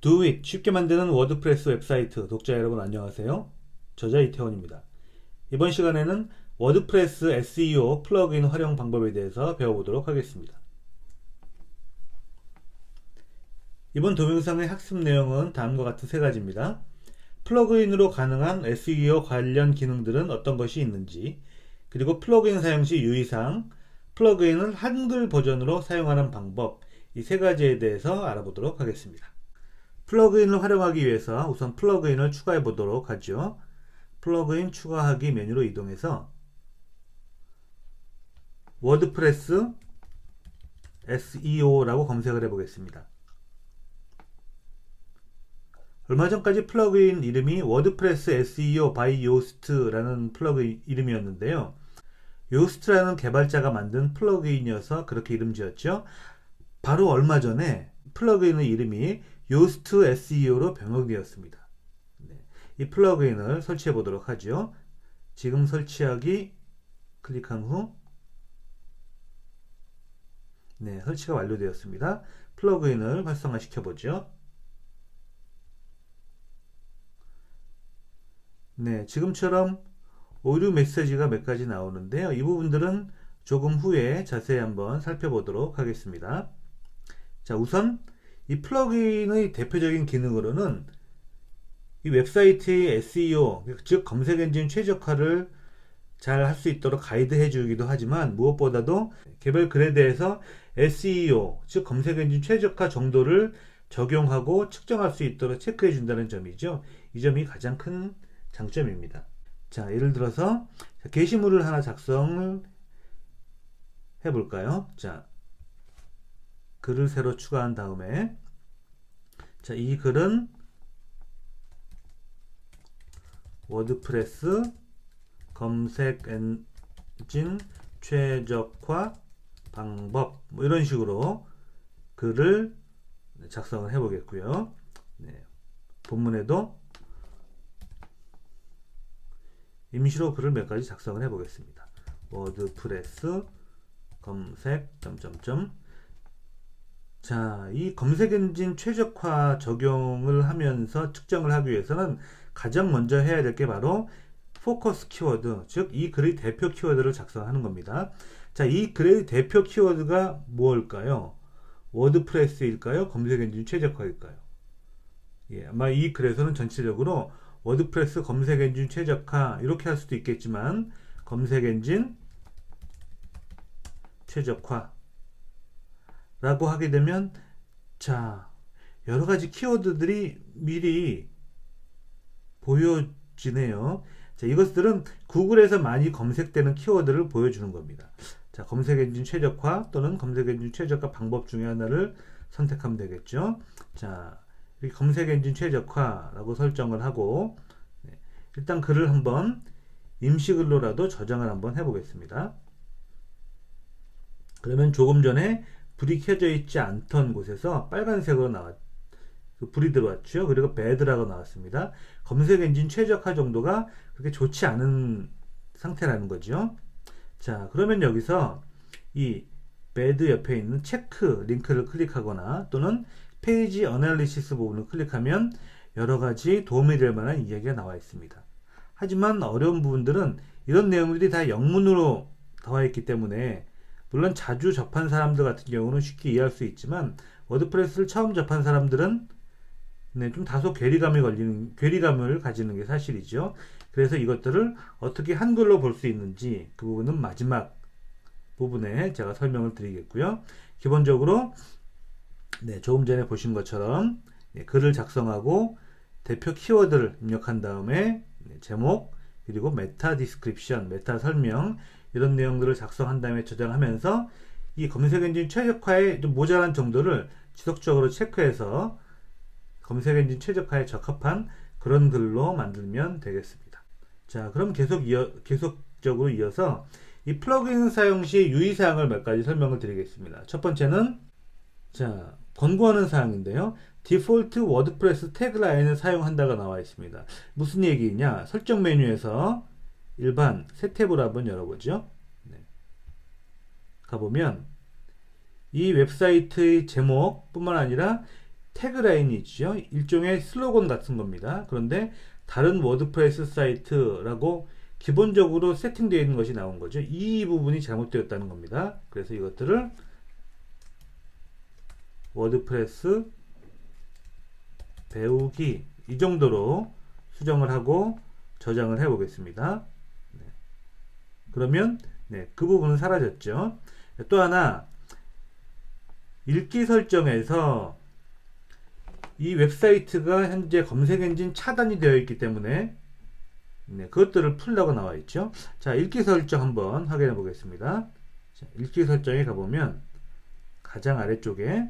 Do it! 쉽게 만드는 워드프레스 웹사이트 독자 여러분 안녕하세요. 저자 이태원입니다. 이번 시간에는 워드프레스 SEO 플러그인 활용 방법에 대해서 배워보도록 하겠습니다. 이번 동영상의 학습 내용은 다음과 같은 세 가지입니다. 플러그인으로 가능한 SEO 관련 기능들은 어떤 것이 있는지, 그리고 플러그인 사용 시 유의사항, 플러그인을 한글 버전으로 사용하는 방법, 이 세 가지에 대해서 알아보도록 하겠습니다. 플러그인을 활용하기 위해서 우선 플러그인을 추가해 보도록 하죠. 플러그인 추가하기 메뉴로 이동해서 워드프레스 SEO라고 검색을 해 보겠습니다. 얼마 전까지 플러그인 이름이 워드프레스 SEO by 요스트라는 플러그인 이름이었는데요. 요스트라는 개발자가 만든 플러그인이어서 그렇게 이름 지었죠. 바로 얼마 전에 플러그인의 이름이 요스트 SEO로 변경되었습니다. 이 플러그인을 설치해 보도록 하죠. 지금 설치하기 클릭한 후 설치가 완료되었습니다. 플러그인을 활성화 시켜보죠. 지금처럼 오류 메시지가 몇 가지 나오는데요. 이 부분들은 조금 후에 자세히 한번 살펴보도록 하겠습니다. 자, 우선 이 플러그인의 대표적인 기능으로는 이 웹사이트의 SEO, 즉 검색엔진 최적화를 잘 할 수 있도록 가이드해 주기도 하지만, 무엇보다도 개별 글에 대해서 SEO, 즉 검색엔진 최적화 정도를 적용하고 측정할 수 있도록 체크해 준다는 점이죠. 이 점이 가장 큰 장점입니다. 자, 예를 들어서 게시물을 하나 작성을 해 볼까요? 자, 글을 새로 추가한 다음에, 자, 이 글은 워드프레스 검색 엔진 최적화 방법, 이런 식으로 글을 작성을 해 보겠고요. 본문에도 임시로 글을 몇 가지 작성을 해 보겠습니다. 워드프레스 검색 점점점. 자, 이 검색 엔진 최적화 적용을 하면서 측정을 하기 위해서는 가장 먼저 해야 될 게 바로 포커스 키워드, 즉 이 글의 대표 키워드를 작성하는 겁니다. 자, 이 글의 대표 키워드가 무엇일까요? 워드프레스일까요? 검색 엔진 최적화일까요? 아마 이 글에서는 전체적으로 워드프레스 검색 엔진 최적화 이렇게 할 수도 있겠지만, 검색 엔진 최적화 라고 하게 되면, 자, 여러 가지 키워드들이 미리 보여지네요. 자, 이것들은 구글에서 많이 검색되는 키워드를 보여주는 겁니다. 자, 검색엔진 최적화 또는 검색엔진 최적화 방법 중에 하나를 선택하면 되겠죠. 자, 이렇게 검색엔진 최적화라고 설정을 하고, 일단 글을 한번 임시글로라도 저장을 한번 해보겠습니다. 그러면 조금 전에 불이 켜져 있지 않던 곳에서 빨간색으로 불이 들어왔죠. 그리고 배드라고 나왔습니다. 검색 엔진 최적화 정도가 그렇게 좋지 않은 상태라는 거죠. 자, 그러면 여기서 이 배드 옆에 있는 체크 링크를 클릭하거나 또는 페이지 어널리시스 부분을 클릭하면 여러 가지 도움이 될 만한 이야기가 나와 있습니다. 하지만 어려운 부분들은 이런 내용들이 다 영문으로 나와 있기 때문에, 물론 자주 접한 사람들 같은 경우는 쉽게 이해할 수 있지만, 워드프레스를 처음 접한 사람들은 좀 다소 괴리감을 가지는 게 사실이죠. 그래서 이것들을 어떻게 한글로 볼 수 있는지, 그 부분은 마지막 부분에 제가 설명을 드리겠고요. 기본적으로 조금 전에 보신 것처럼 글을 작성하고 대표 키워드를 입력한 다음에 제목, 그리고 메타 디스크립션, 메타 설명, 이런 내용들을 작성한 다음에 저장하면서 이 검색엔진 최적화에 좀 모자란 정도를 지속적으로 체크해서 검색엔진 최적화에 적합한 그런 글로 만들면 되겠습니다. 자, 그럼 계속적으로 이어서 이 플러그인 사용 시 유의사항을 몇 가지 설명을 드리겠습니다. 첫 번째는, 자, 권고하는 사항인데요. 디폴트 워드프레스 태그라인을 사용한다가 나와 있습니다. 무슨 얘기냐? 설정 메뉴에서 일반 새 탭을 한번 열어보죠. 가보면 이 웹사이트의 제목 뿐만 아니라 태그라인이 있죠. 일종의 슬로건 같은 겁니다. 그런데 다른 워드프레스 사이트라고 기본적으로 세팅되어 있는 것이 나온 거죠. 이 부분이 잘못되었다는 겁니다. 그래서 이것들을 워드프레스 배우기 이 정도로 수정을 하고 저장을 해 보겠습니다. 네. 그러면 그 부분은 사라졌죠. 또 하나 읽기 설정에서 이 웹사이트가 현재 검색 엔진 차단이 되어 있기 때문에 그것들을 풀라고 나와 있죠. 자, 읽기 설정 한번 확인해 보겠습니다. 자, 읽기 설정에 가보면 가장 아래쪽에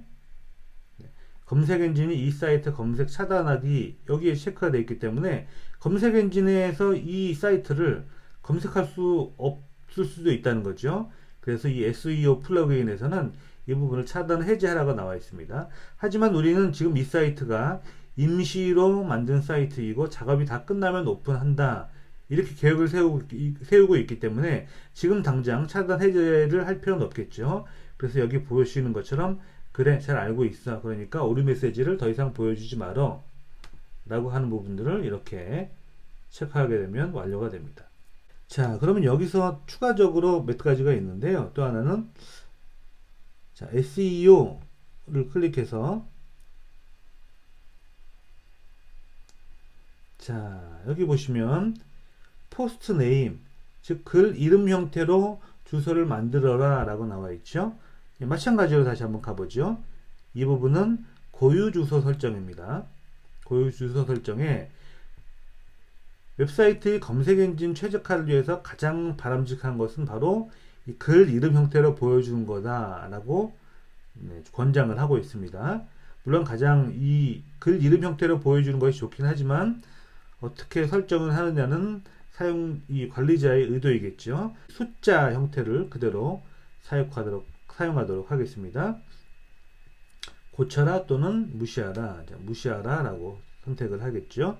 검색 엔진이 이 사이트 검색 차단하기 여기에 체크가 되어 있기 때문에 검색 엔진에서 이 사이트를 검색할 수 없을 수도 있다는 거죠. 그래서 이 SEO 플러그인에서는 이 부분을 차단 해제하라고 나와 있습니다. 하지만 우리는 지금 이 사이트가 임시로 만든 사이트이고 작업이 다 끝나면 오픈한다 이렇게 계획을 세우고 있기 때문에 지금 당장 차단 해제를 할 필요는 없겠죠. 그래서 여기 보시는 것처럼 그래 잘 알고 있어 그러니까 오류 메시지를 더 이상 보여주지 말어 라고 하는 부분들을 이렇게 체크하게 되면 완료가 됩니다. 자, 그러면 여기서 추가적으로 몇 가지가 있는데요. 또 하나는 자, SEO를 클릭해서 자, 여기 보시면 포스트 네임 즉 글 이름 형태로 주소를 만들어라 라고 나와 있죠. 마찬가지로 다시 한번 가보죠. 이 부분은 고유 주소 설정입니다. 고유 주소 설정에 웹사이트의 검색 엔진 최적화를 위해서 가장 바람직한 것은 바로 이 글 이름 형태로 보여주는 거다라고 권장을 하고 있습니다. 물론 가장 이 글 이름 형태로 보여주는 것이 좋긴 하지만 어떻게 설정을 하느냐는 이 관리자의 의도이겠죠. 숫자 형태를 그대로 사용하도록 하겠습니다. 고쳐라 또는 무시하라. 무시하라 라고 선택을 하겠죠.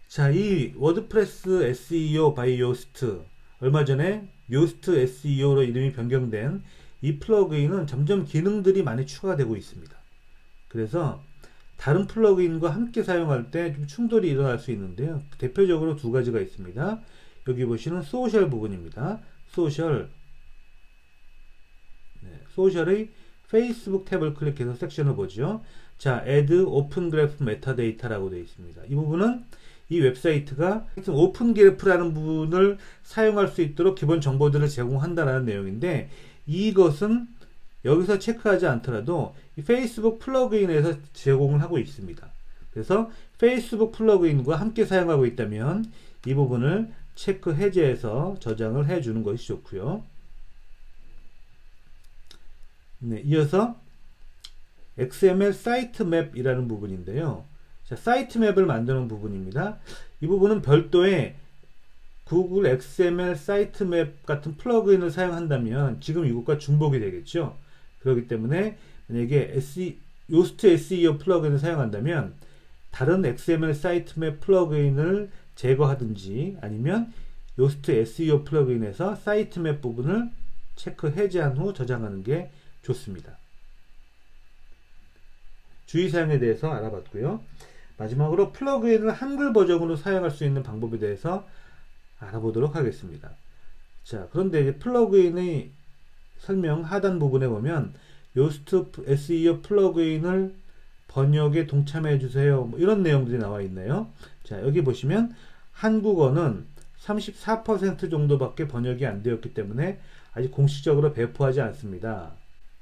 자, 이 워드프레스 SEO by 요스트 얼마 전에 요스트 SEO로 이름이 변경된 이 플러그인은 점점 기능들이 많이 추가되고 있습니다. 그래서 다른 플러그인과 함께 사용할 때 좀 충돌이 일어날 수 있는데요. 대표적으로 두 가지가 있습니다. 여기 보시는 소셜 부분입니다. 소셜의 페이스북 탭을 클릭해서 섹션을 보죠. 자, add open graph metadata라고 되어 있습니다. 이 부분은 이 웹사이트가 오픈 그래프라는 부분을 사용할 수 있도록 기본 정보들을 제공한다는 내용인데 이것은 여기서 체크하지 않더라도 이 페이스북 플러그인에서 제공을 하고 있습니다. 그래서 페이스북 플러그인과 함께 사용하고 있다면 이 부분을 체크 해제해서 저장을 해주는 것이 좋고요. 네, 이어서 XML 사이트 맵이라는 부분인데요. 자, 사이트 맵을 만드는 부분입니다. 이 부분은 별도의 구글 XML 사이트 맵 같은 플러그인을 사용한다면 지금 이것과 중복이 되겠죠. 그렇기 때문에 만약에 요스트 SEO 플러그인을 사용한다면 다른 XML 사이트 맵 플러그인을 제거하든지 아니면 요스트 SEO 플러그인에서 사이트 맵 부분을 체크 해제한 후 저장하는 게 좋습니다. 주의사항에 대해서 알아봤고요. 마지막으로 플러그인을 한글 버전으로 사용할 수 있는 방법에 대해서 알아보도록 하겠습니다. 자, 그런데 이제 플러그인의 설명 하단 부분에 보면 요스트 SEO 플러그인을 번역에 동참해 주세요. 뭐 이런 내용들이 나와 있네요. 자, 여기 보시면 한국어는 34% 정도밖에 번역이 안 되었기 때문에 아직 공식적으로 배포하지 않습니다.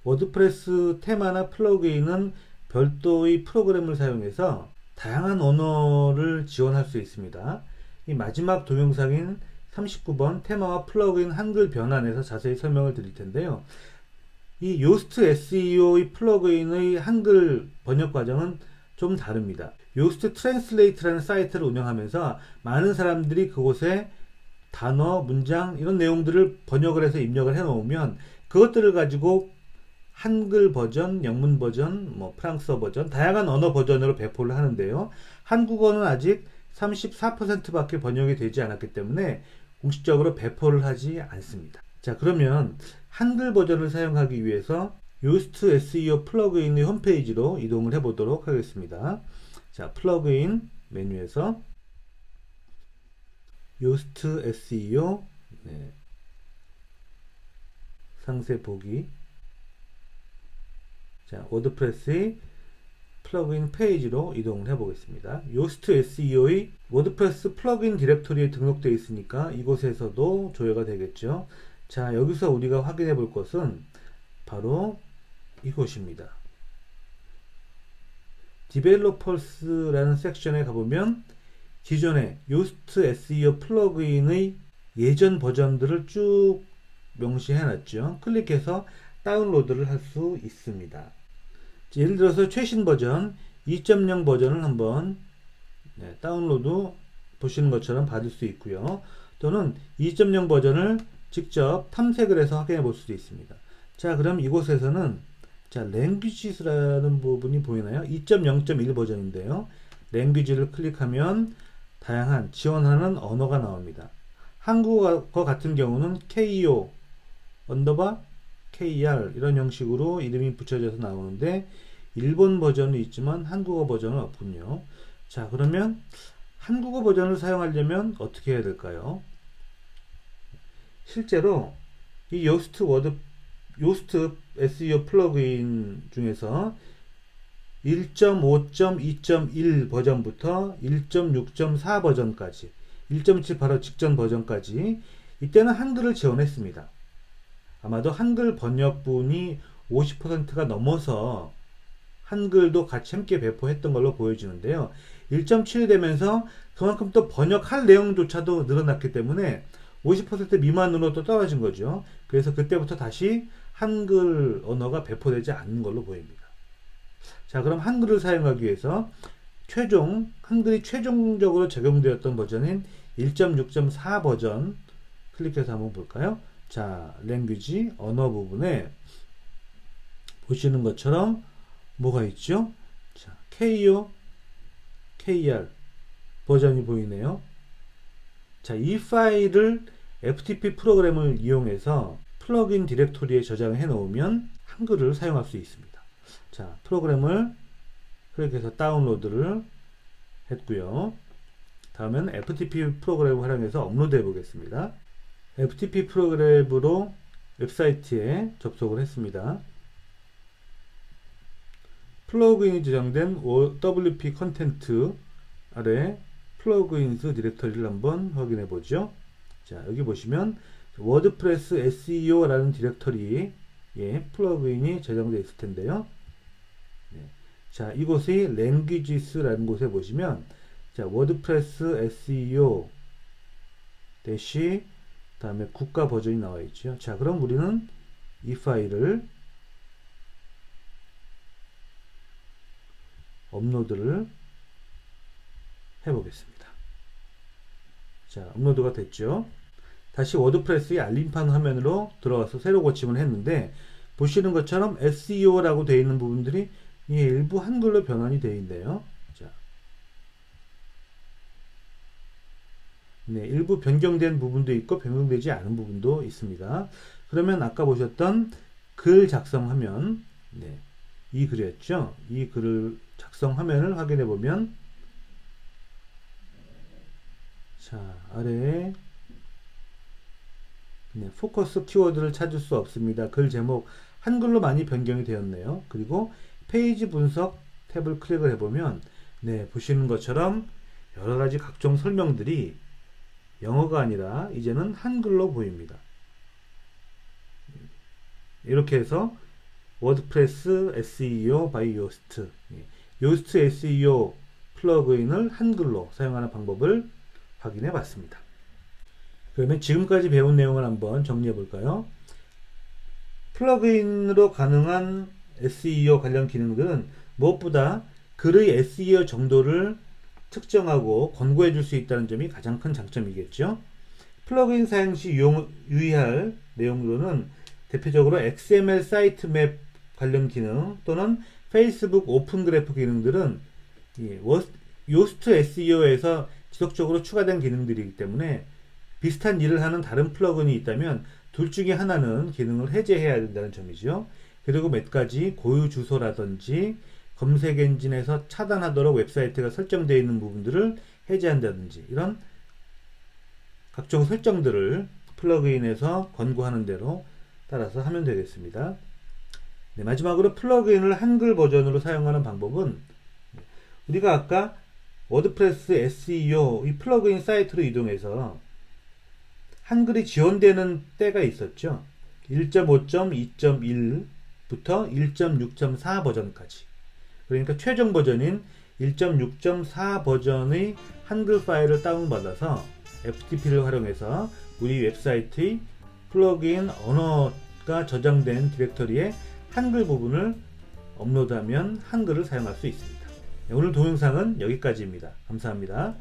워드프레스 테마나 플러그인은 별도의 프로그램을 사용해서 다양한 언어를 지원할 수 있습니다. 이 마지막 동영상인 39번 테마와 플러그인 한글 변환에서 자세히 설명을 드릴 텐데요. 이 요스트 SEO의 플러그인의 한글 번역 과정은 좀 다릅니다. 요스트 트랜슬레이트라는 사이트를 운영하면서 많은 사람들이 그곳에 단어, 문장 이런 내용들을 번역을 해서 입력을 해 놓으면 그것들을 가지고 한글 버전, 영문 버전, 뭐 프랑스어 버전, 다양한 언어 버전으로 배포를 하는데요. 한국어는 아직 34%밖에 번역이 되지 않았기 때문에 공식적으로 배포를 하지 않습니다. 자, 그러면 한글 버전을 사용하기 위해서 요스트 SEO 플러그인의 홈페이지로 이동을 해 보도록 하겠습니다. 자, 플러그인 메뉴에서 요스트 SEO 상세 보기. 자, 워드프레스의 플러그인 페이지로 이동을 해 보겠습니다. 요스트 SEO의 워드프레스 플러그인 디렉토리에 등록되어 있으니까 이곳에서도 조회가 되겠죠. 자, 여기서 우리가 확인해 볼 것은 바로 이곳입니다. 디벨로퍼스라는 섹션에 가보면 기존의 요스트 SEO 플러그인의 예전 버전들을 쭉 명시해 놨죠. 클릭해서 다운로드를 할 수 있습니다. 예를 들어서 최신 버전 2.0 버전을 한번 다운로드 보시는 것처럼 받을 수 있고요. 또는 2.0 버전을 직접 탐색을 해서 확인해 볼 수도 있습니다. 자, 그럼 이곳에서는 자, 랭귀지스라는 부분이 보이나요? 2.0.1 버전인데요. 랭귀지를 클릭하면 다양한 지원하는 언어가 나옵니다. 한국어 같은 경우는 KO 언더바 KR 이런 형식으로 이름이 붙여져서 나오는데 일본 버전은 있지만 한국어 버전은 없군요. 자, 그러면 한국어 버전을 사용하려면 어떻게 해야 될까요? 실제로 이 요스트 SEO 플러그인 중에서 1.5.2.1 버전부터 1.6.4 버전까지 1.7 바로 직전 버전까지 이때는 한글을 지원했습니다. 아마도 한글 번역본이 50%가 넘어서 한글도 같이 함께 배포했던 걸로 보여지는데요. 1.7이 되면서 그만큼 또 번역할 내용조차도 늘어났기 때문에 50% 미만으로 또 떨어진 거죠. 그래서 그때부터 다시 한글 언어가 배포되지 않는 걸로 보입니다. 자, 그럼 한글을 사용하기 위해서 한글이 최종적으로 적용되었던 버전인 1.6.4 버전 클릭해서 한번 볼까요? 자, 랭귀지 언어 부분에 보시는 것처럼 뭐가 있죠? 자, KO, KR 버전이 보이네요. 자, 이 파일을 FTP 프로그램을 이용해서 플러그인 디렉토리에 저장해 놓으면 한글을 사용할 수 있습니다. 자, 프로그램을 클릭해서 다운로드를 했고요. 다음은 FTP 프로그램을 활용해서 업로드 해 보겠습니다. FTP 프로그램으로 웹사이트에 접속을 했습니다. 플러그인이 저장된 WP 컨텐트 아래 플러그인스 디렉터리를 한번 확인해 보죠. 자, 여기 보시면 워드프레스 SEO라는 디렉터리에 플러그인이 저장되어 있을 텐데요. 자, 이곳의 languages라는 곳에 보시면 자, 워드프레스 SEO 대시 다음에 국가 버전이 나와 있죠. 자, 그럼 우리는 이 파일을 업로드를 해 보겠습니다. 자, 업로드가 됐죠. 다시 워드프레스의 알림판 화면으로 들어가서 새로 고침을 했는데 보시는 것처럼 SEO라고 되어 있는 부분들이 일부 한글로 변환이 되어 있네요. 자, 일부 변경된 부분도 있고 변경되지 않은 부분도 있습니다. 그러면 아까 보셨던 글 작성 화면, 이 글이었죠. 이 글을 작성 화면을 확인해 보면 자, 아래에 포커스 키워드를 찾을 수 없습니다. 글 제목 한글로 많이 변경이 되었네요. 그리고 페이지 분석 탭을 클릭을 해보면 보시는 것처럼 여러가지 각종 설명들이 영어가 아니라 이제는 한글로 보입니다. 이렇게 해서 워드프레스 SEO by 요스트 요스트 SEO 플러그인을 한글로 사용하는 방법을 확인해 봤습니다. 그러면 지금까지 배운 내용을 한번 정리해 볼까요? 플러그인으로 가능한 SEO 관련 기능들은 무엇보다 글의 SEO 정도를 특정하고 권고해 줄 수 있다는 점이 가장 큰 장점이겠죠. 플러그인 사용 시 유의할 내용으로는 대표적으로 XML 사이트 맵 관련 기능 또는 페이스북 오픈 그래프 기능들은 요스트 SEO에서 지속적으로 추가된 기능들이기 때문에 비슷한 일을 하는 다른 플러그인이 있다면 둘 중에 하나는 기능을 해제해야 된다는 점이죠. 그리고 몇 가지 고유 주소라든지 검색 엔진에서 차단하도록 웹사이트가 설정되어 있는 부분들을 해제한다든지 이런 각종 설정들을 플러그인에서 권고하는 대로 따라서 하면 되겠습니다. 네, 마지막으로 플러그인을 한글 버전으로 사용하는 방법은 우리가 아까 워드프레스 SEO 이 플러그인 사이트로 이동해서 한글이 지원되는 때가 있었죠. 1.5.2.1부터 1.6.4 버전까지. 그러니까 최종 버전인 1.6.4 버전의 한글 파일을 다운받아서 FTP를 활용해서 우리 웹사이트의 플러그인 언어가 저장된 디렉터리에 한글 부분을 업로드하면 한글을 사용할 수 있습니다. 오늘 동영상은 여기까지입니다. 감사합니다.